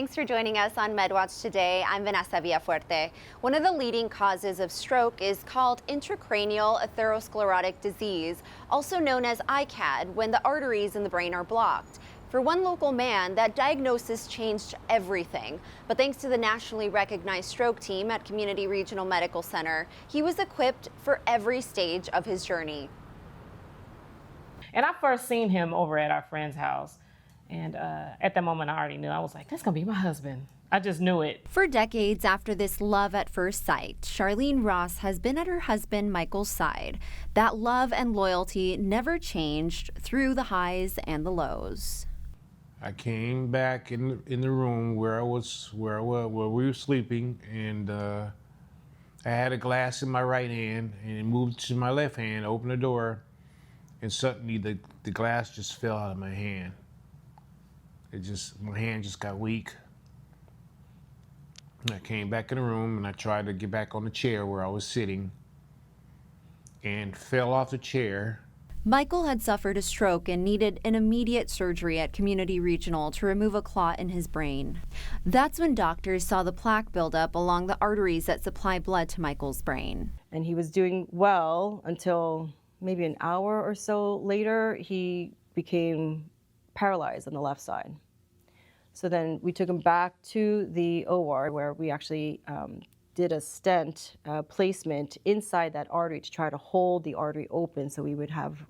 Thanks for joining us on Medwatch today. I'm Vanessa Villafuerte. One of the leading causes of stroke is called intracranial atherosclerotic disease, also known as ICAD, when the arteries in the brain are blocked. For one local man, that diagnosis changed everything. But thanks to the nationally recognized stroke team at Community Regional Medical Center, he was equipped for every stage of his journey. And I first seen him over at our friend's house. And at that moment, I already knew. I was like, that's going to be my husband. I just knew it. For decades after this love at first sight, Charlene Ross has been at her husband Michael's side. That love and loyalty never changed through the highs and the lows. I came back in the room where we were sleeping, and I had a glass in my right hand, and it moved to my left hand, opened the door, and suddenly the glass just fell out of my hand. My hand just got weak. And I came back in the room and I tried to get back on the chair where I was sitting and fell off the chair. Michael had suffered a stroke and needed an immediate surgery at Community Regional to remove a clot in his brain. That's when doctors saw the plaque buildup along the arteries that supply blood to Michael's brain. And he was doing well until maybe an hour or so later, he became paralyzed on the left side. So then we took him back to the OR where we actually did a stent placement inside that artery to try to hold the artery open so we would have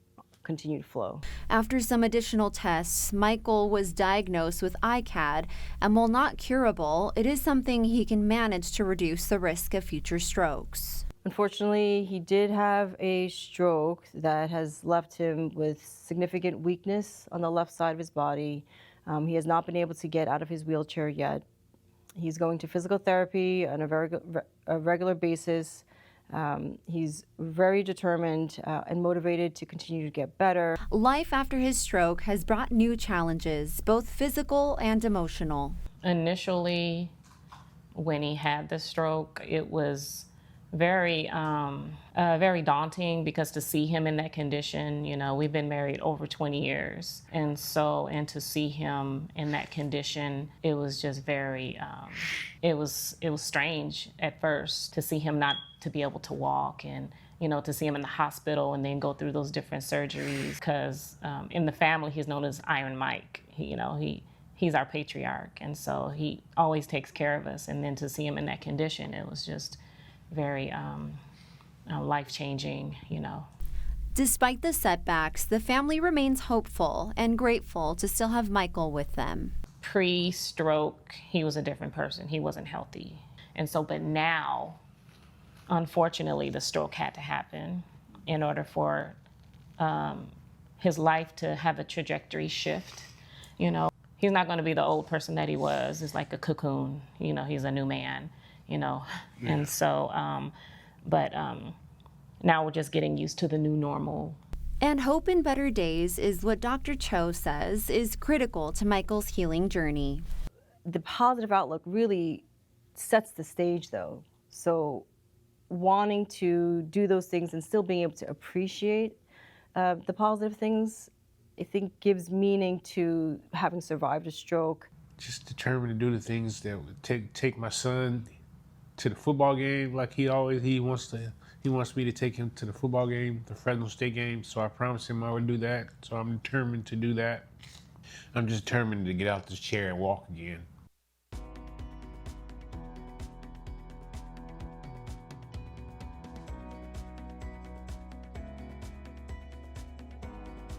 continued flow. After some additional tests, Michael was diagnosed with ICAD, and while not curable, it is something he can manage to reduce the risk of future strokes. Unfortunately, he did have a stroke that has left him with significant weakness on the left side of his body. He has not been able to get out of his wheelchair yet. He's going to physical therapy on a regular basis. He's very determined and motivated to continue to get better. Life after his stroke has brought new challenges, both physical and emotional. Initially, when he had the stroke, it was very daunting because to see him in that condition, you know, we've been married over 20 years. And to see him in that condition, it was just very, it was strange at first to see him not to be able to walk and, you know, to see him in the hospital and then go through those different surgeries. Because in the family, he's known as Iron Mike. He's our patriarch. And so he always takes care of us. And then to see him in that condition, it was just very life-changing, you know. Despite the setbacks, the family remains hopeful and grateful to still have Michael with them. Pre-stroke, he was a different person. He wasn't healthy. And so, but now, unfortunately, the stroke had to happen in order for his life to have a trajectory shift. You know, he's not going to be the old person that he was. It's like a cocoon. You know, he's a new man. You know, yeah. And so, now we're just getting used to the new normal. And hope in better days is what Dr. Choe says is critical to Michael's healing journey. The positive outlook really sets the stage, though. So wanting to do those things and still being able to appreciate the positive things, I think gives meaning to having survived a stroke. Just determined to do the things that would take my son to the football game like he wants me to take him to the football game, the Fresno State game. So I promised him I would do that. So I'm determined to do that. I'm just determined to get out this chair and walk again.